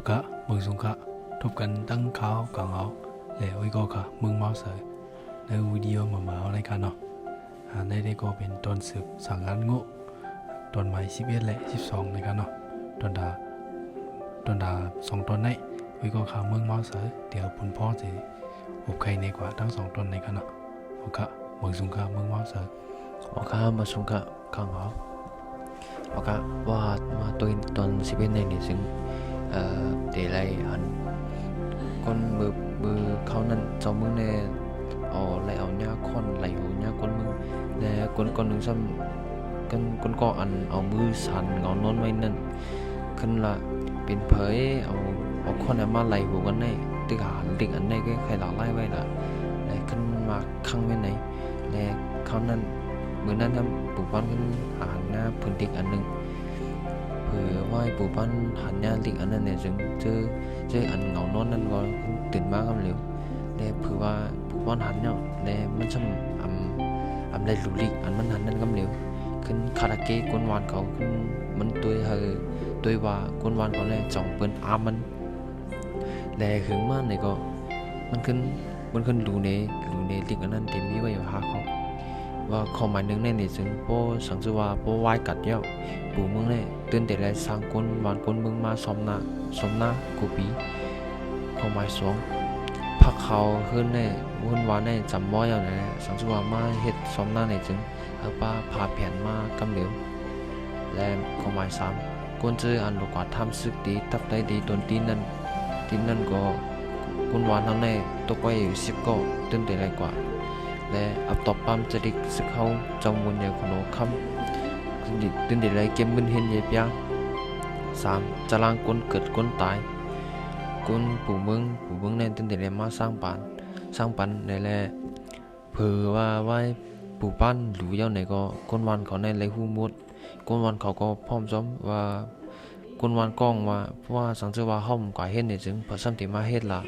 cả mừng xuống cả thúcกันตั้งเขาก่อนเอาแล้วไอ้ก็ค่ะมึงเมาเสยในวิดีโอมาเอาในกันเนาะในได้ก็เป็นตอนศึกสังงานงูตอนใหม่11และ12ในกันเนาะตอนดา2ตอนในไอ้ก็ค่ะมึงเมาเสยเดี๋ยวปุ่นพ่อจะอบใครในกว่าทั้ง2ตอนในกันเนาะโอเคมึงxuống cảมึงเมาเสยโอเคมาส่งกะข้างเขาโอเคว่ามาตัวตอน11ในนี่ซึ่งเดี๋ยวไรอันcon bựเขานั่นเจ้ามึงเนี่ยเอาไรเอาเนี้ยคนไหลหูเนี้ยคนมึงเนี่ยคนหนึ่งซ้ำคนก็อันเอามือสั่นเงานอนไว้นั่นขึ้นละเป็นเผยเอาคนเนี่ยมาไหลหูกันเนี่ยตึกหาตึกอันเนี่ยก็ใครหลอกไล่ไว้ละเนี่ยขึ้นมาข้างไว้ไหนเนี่ยเขานั่นมือนั้นทำปู่บ้านขึ้นหาหน้าพื้นดิกอันหนึ่งเผื่อว่าปู่บ้านหันหน้าดิกอันนั้นเนี่ยจึงเจออันเงานอนนั่นก็ตื่นมาคำเร็วเนี่ยเผื่อว่าปู่บ้านหันเนี่ยเนี่ยมันช่ำได้หลุลิกอันมันหันนั่นคำเร็วขึ้นคาราเกะกวนวานเขาขึ้นมันตัวว่าก้นวานเขาเลยจ่องเปิ้นอามันแลหึงมากเลยก็มันขึ้นดูในลิงอันนั้นเต็มที่ว่าอยู่หาเขาว่าข้อหมายหนึ่งในนี่จึงโป้สังสือว่าโป้วายกัดเย้าปู่เมืองเนี่ยตื่นแต่ไรสร้างก้นวานก้นเมืองมาซ้อมหน้ากูปีข้อหมายสองพักเขาขึ้นเนี่ยวุ่นวานเนี่ยจำบ่อย่างไรสังสือว่ามาเฮ็ดซ้อมหน้าเนี่ยจึงป้าพาแผนมากำเหลวและข้อหมายสามก้นเจออันลูกกว่าทำซึกดีตับได้ดีตนตีนั่นก็กุนวานทั้งในตกไว้อยู่10ก็ตื่นแต่ไรกว่าและอับตอบปั๊มจะดิกซึกเขาจงวนอย่างคนโอคำตื่นแต่ไรเกมมึนเห็นเย็บยาง3จะล้างก้นเกิดก้นตายก้นปู่เมืองในตื่นแต่ไรมาสร้างปันในแลเผื่อว่าไว้ปู่ปั้นหรือเย้าไหนก็ก้นวานเขาในไรหูมุดก้นวานเขาก็พร้อมซ้อมว่าก้นวานกล้องว่าสังเกตว่าห้องกว่าเฮ็ดเนี่ยจึงพอซ้ำที่มาเฮ็ดละ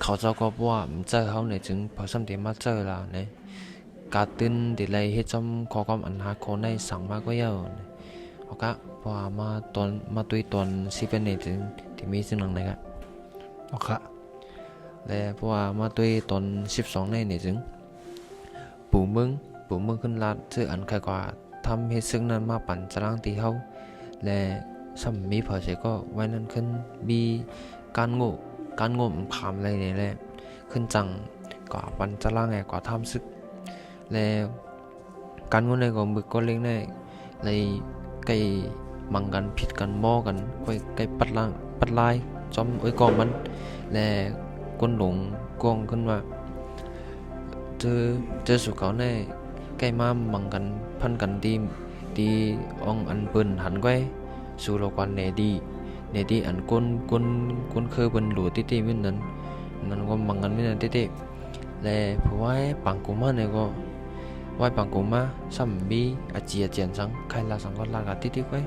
เขาเจ้าก็ว่ามันเจอเขาเนี่ยจึงพอซ้ำที่มาเจอละเนี่ยการตื่นที่ไรเฮ็ดจำขอความอันหาคนในสั่งมากก็เยอะโอเคพอมาตุยตอน11เนี่ยจึงที่มีสิ่งหนึ่งนะครับโอเคและเพราะว่ามาตุยตอน12เนี่ยจึงปู่เมืองขึ้นลาดชื่ออันใครกว่าทำเฮ็ดซึ่งนั้นมาปั่นจรางตีเขาและซ้ำมีพอเสก็ไว้นั้นขึ้นมีการโง่ขามอะไรเนี่ยแหละขึ้นจังกว่าปั่นจรางไงกว่าทำซึกแล้วการโง่ในก็มึกก็เล็กในเลยไก่มังกันผิดกันหม้อกันไก่ปัดลายจอมกองมันและก้นหลงกองขึ้นมาเจอสุเขาในใกล้มามังกันพันกันดีองอันเปิ้นหันไว้สู่โลกวันเนดีอันก้นเคยเปิ้นหลัวติๆมินั้นก็มังกันมินั้นติๆและผู้ไว้ปังกุมาเนี่ยก็ไว้ปังกุมาซ้ำบีอาเจียนสังใครลาสังก็ลากะติๆไว้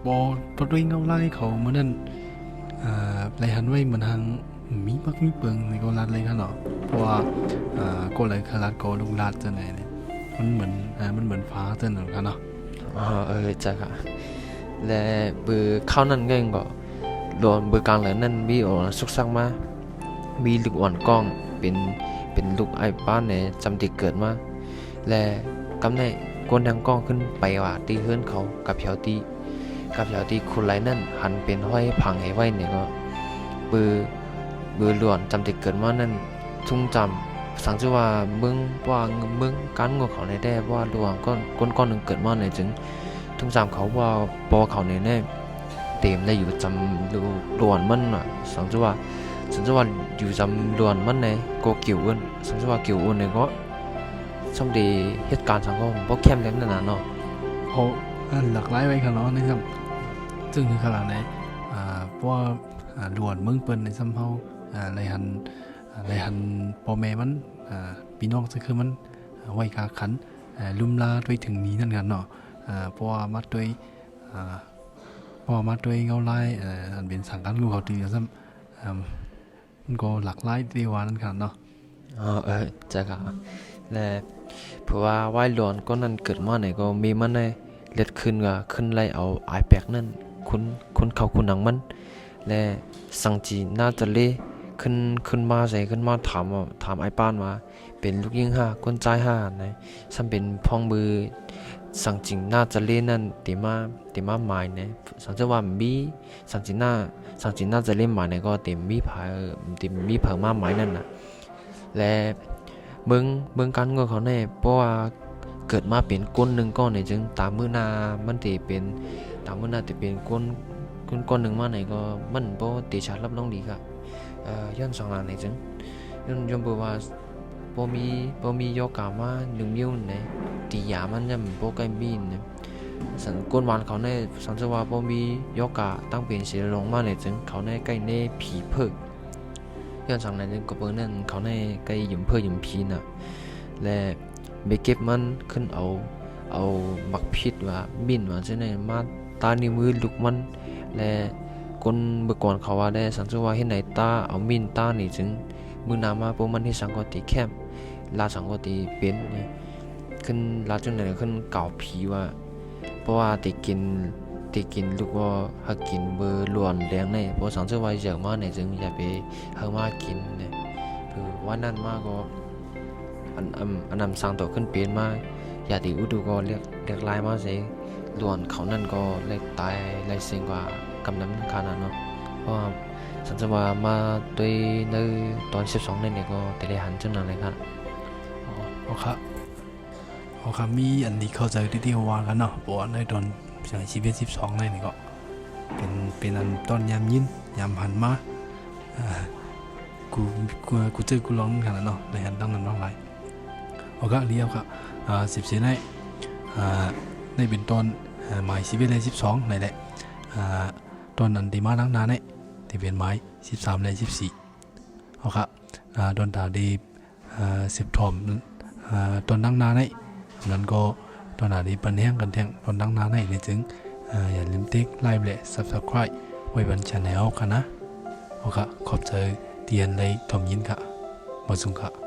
พอตัวด้วยเงาไล่เขาเมื่อนั้นไรหันไว้เหมือนทางมีปักมีเปิงในก็รัดเลยครับเนาะเพราะว่าก็เลยคลัดก็ลูกรัดจะไหนเนี่ยมันเหมือนฟ้าจะหนึ่งกันเนาะจ้ะค่ะและบือเข้านั่นก็ยังก็โดนบือกลางเลยนั่นมีสุกซักมามีลูกอ่อนกล้องเป็นลูกไอ้ป้านเนี่ยจำติเกิดมาและกำในก้นทางกล้องขึ้นไปว่าตีเฮือนเขากับเฉาตีคุณไรนั่นหันเป็นห้อยพังให้ไว้เนี่ยก็บือหลวนจำติเกิดมานั่นทุ่งจำสังชื่อว่าเมืองการงอเขาในได้ว่าหลวงก้อนหนึ่งเกิดมาในจึงทุ่งจำเขาว่าปอเขาในแน่เต็มได้อยู่จำหลวนมันอ่ะสังชื่อว่าอยู่จำหลวนมันในก็เกี่ยวอุ่นสังชื่อว่าเกี่ยวอุ่นในก็ช่วงดีเหตุการณ์สังคมเพราะเข้มแข็งนั่นน่ะเนาะโอ้หลากหลายไว้ขนาดนี้ครับซึ่งคือขนาดไหนเพราะว่าหลวนเมืองเปิ้นในซ้ำเฮาไรหันพ่อแม่มันพี่น้องจะคือมันไว้กาขันลุ่มลาด้วยถึงนี้นั่นกันเนาะเพราะว่ามาด้วยเงาไล่อันเป็นสังกัดลูกเขาตีซ้ำมันก็หลากหลายดีว่านั่นกันเนาะจ้ะค่ะและเพราะว่าไหว้หลวนก็นั่นเกิดมาไหนก็มีมันในเล็ดขึ้นไล่เอาไอแพดนั่น คุณเขาคุณหนังมันและสังจีน่าจะเล่ขึ้นมาใส่ขึ้นมาถามไอ้ป้านว่าเป็นลูกยิงห้าคนใจห้านะซ้ำเป็นพ้องมือสังจิงน่าจะเล่นั่นตีมาหมายนะสังจะว่ามีสังจิน่าจะเล่นหมายเนี่ยก็เต็มมีเผามาหมายนั่นนะและเบิ่งการเงินเขาเนี่ยเพราะว่าเกิดมาเป็นก้นหนึ่งก้อนเนี่ยจึงตามมือนามันตีเป็นตามมือนาตีเป็นก้นหนึ่งมาเนี่ยก็มันโปตีชารับน้องดีครับย้อนสองหลังเนี่ยจึงย้อนบอกว่าบ่มียกามาหนึ่งนิ้วเนี่ยตียามันจะโปใกล้มีเนี่ยสันก้นวันเขาเนี่ยสันจะว่าบ่มียกาตั้งเป็นเสียลงมาเนี่ยจึงเขาเนี่ยใกล้เนี่ยผีเพิกย้อนสองหลังจึงก็เปิ้นนั่นเขาเนี่ยใกล้ยืมเพิกยืมผีน่ะและไปเก็บมันขึ้นเอาหมักพิษว่าบินว่าจะเนี่ยมาตานิ้วมือลุกมันและคนเมื่อก่อนเขาว่าได้สังเกตว่าเห็นไหนตาเอามินตานี่จึงมือนามาพวกมันที่สังกติแคบลาสังกติเป็นนี่ขึ้นลาจนไหนขึ้นเก่าผีว่าเพราะว่าติกินลูกว่าหากินเบอร์ล้วนแดงในเพราะสังเกตว่าเยอะมากเนี่ยจึงอย่าไปหามากินเนี่ยคือว่านั่นมากก็อันนำสร้างตัวขึ้นเปลี่ยนมาอย่าติอุดูก็เรียกลายมาเสียล้วนเขานั่นก็เล็กตายไรเสียงกว่ากำน้ำขนาดเนาะเพราะสันจะว่ามาด้วยในตอน12เนี่ยก็แต่ได้หันจังนั้นเลยครับโอเคมีอันนี้เข้าใจที่ว่ากันเนาะบอกว่าในตอนชีวิต12นี่ก็เป็นอันตอนยามยินยามหันมากูเจอกูร้องขนาดเนาะในอันตั้งนั้นร้องไรโอเคเรียกครับ14ในเป็นตอนหมายชีวิตใน12ในแหละตอนนั้นที่มาทั้งนานเนี่ยที่เป็นไม้13และ14เอาครับตอนตาดี10ถอมตอนตั้งนานเนี่ยนั้นก็ตอนนี้ปันแห้งกันแทงตอนตั้งนานเนี่ยจึงอย่าลืมติ๊กไลค์และ subscribe ไว้บนช่องกันนะเอาครับขอบใจเตียนเลยถมยินค่ะมาสุงค่ะ